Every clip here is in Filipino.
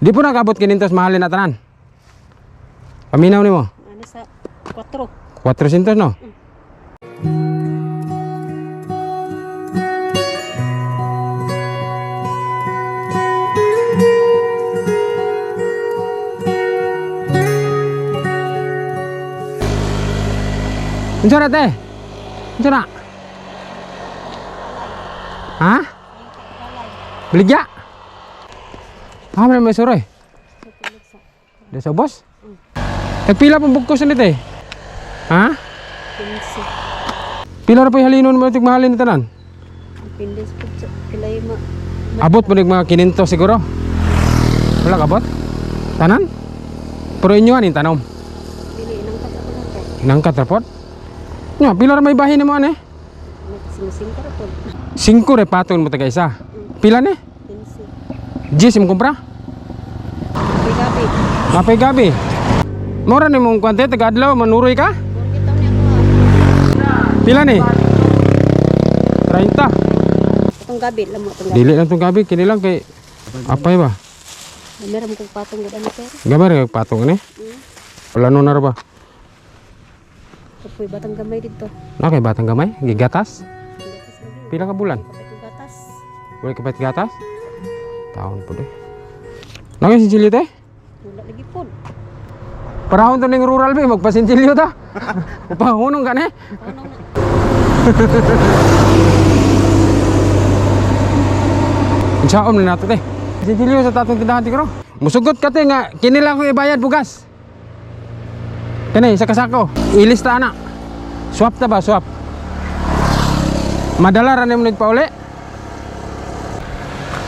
Di po nag-abot kinintos mahalin na tanan. Paminaw nimo. Ano sa 4. 400 no? Unsa na te? Unsa na? Ha? Beligya? Ah, may suroy. Di sa boss? Pila pong bugkos na te? Ha? 15. Pila ra pa halinon mo tig mahalin na tanan? Pindes po sa pilay mo. Abot mo nig mga 500 siguro. Wala ka abot? Tanan? Pero inyo anin tanom. Pili nang kat ako na to. Nangkat rapot? Nya, pila ra may bahin mo ane? Nagsimusing ka po. 5 re paton mo taga isa. Pila ni? 15. 10 mo kumpra? Gabi. Mapay gabi. Mora ni mong kwante taga adlaw manuroy ka? Murgit taon niya ko. Pila ni? 30. Itong gabi lamo itong gabi. Dili lang tong gabi kini lang kay apay ba? Meron kong patong gud ano sir. Gabar kay patong ni. Wala no na ra ba? Kapoy batang gamay dito. Na kay batang gamay, gigatas. Gatas lagi. Pila ka bulan? Kapit gatas. Wala ka pait gatas? Taon po de. Nagay si Chili te? Wala lagi po. Parahon to ning rural be magpasintilyo ta. Upahunong ka ni. Ano na? Insaom na nato te. Sintilyo sa tatong tindahan ti karo. Musugot ka te nga kini lang ko ibayad bugas. Kani sa kasako. Ilista ana. Swap ta ba swap? Madala ra nimo nagpauli.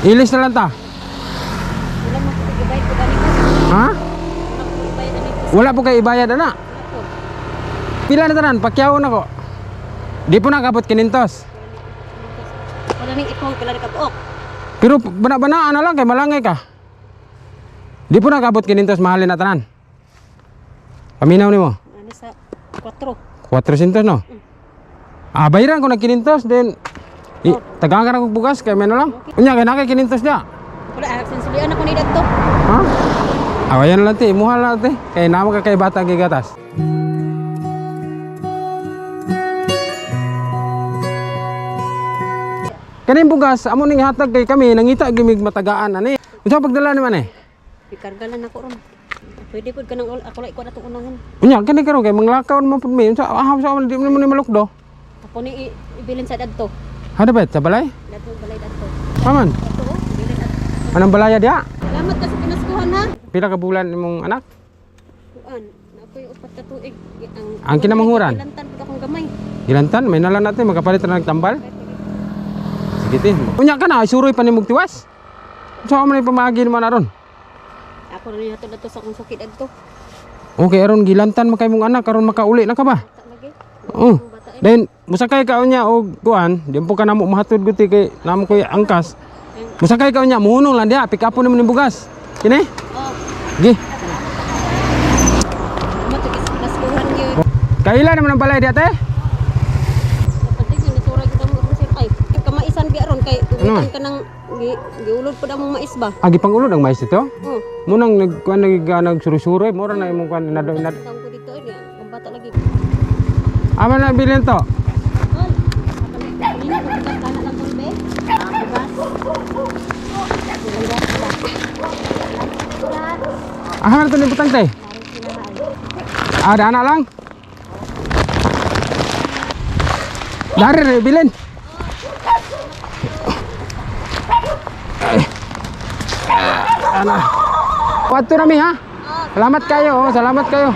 Ilista lang ta. Wala mo ko ibayad ko dani ko. Ha? Wala ko ibayad dani ko. Wala po kay ibayad ana. Pila na tanan pakyaw nako. Di po nakabot kinintos. Wala ning ipong pila ka buok. Pero bana-banaan na lang kay malangay ka. Di po nakabot kinintos mahalin na tanan. Paminaw nimo. Ano sa 4. 400 no? Ah, bayaran ko na kinintos then tagaan ka na kong bugas kay meno lang. Unya kay nakay kinintos niya. Wala anak sinsulian ako ni dagto. Ha? Awayan lang ti, muhal lang ti. Kay namo ka kay bata gigatas. Kaning bugas amo ning hatag kay kami nangita gimig matagaan ani. Unsa pagdala ni man eh? Ikargalan ako ron. Pwede pud kanang ako lang iko na itong unahan. Unya kani karon kay manglakaw mo pud mi. Unsa aham sa man di mo ni malukdo. Ako ni ibilin sa dadto. Hada bet sa balay? Dadto balay dadto. Paman. Dadto oh, ibilin dadto. Anong balaya dia? Salamat ka sa pinaskuhan ha. Pila ka bulan imong anak? Kuan, ako'y upat ka tuig. Ang kinamanghuran? Ilantan pud akong gamay. Gilantan may nalan natin magapalit ra nagtambal. Sige ti. Unya ka na suroy pa nimog tiwas. Unsa man ni pamagi man aron? Ako rin hatod dadto sa akong sakit dadto. Okay aron gilantan man kay mong anak aron makauli na ka ba? Bata lagi. Oh. Then musakay ka unya og kuan, di po ka namo mahatod guti kay namo koy angkas. Musakay ka unya muhunong lang dia, pick up nimo ning bugas. Kini? Oh, Gi. matukis pinaskuhan gyud. Kaila naman ang balay dia te? Kapatid yun, nasuray ko mo ako ay. Kamaisan biya ron kay Ano? ulitan ka ng giulod po mong mais ba? Agi pangulod ang mais ito. Oh. Munang nagkuan nagsuroy-suroy, mora na imong kuan Tawag ko dito ini, ang bata lagi. Ama na bilin to. Tol, kanina ko kita kana lang tol be. Bugas. Aha na to ni butang te. Ada anak lang. Dari bilin. Anak. Waktu nami ha. Selamat kayo, salamat kayo.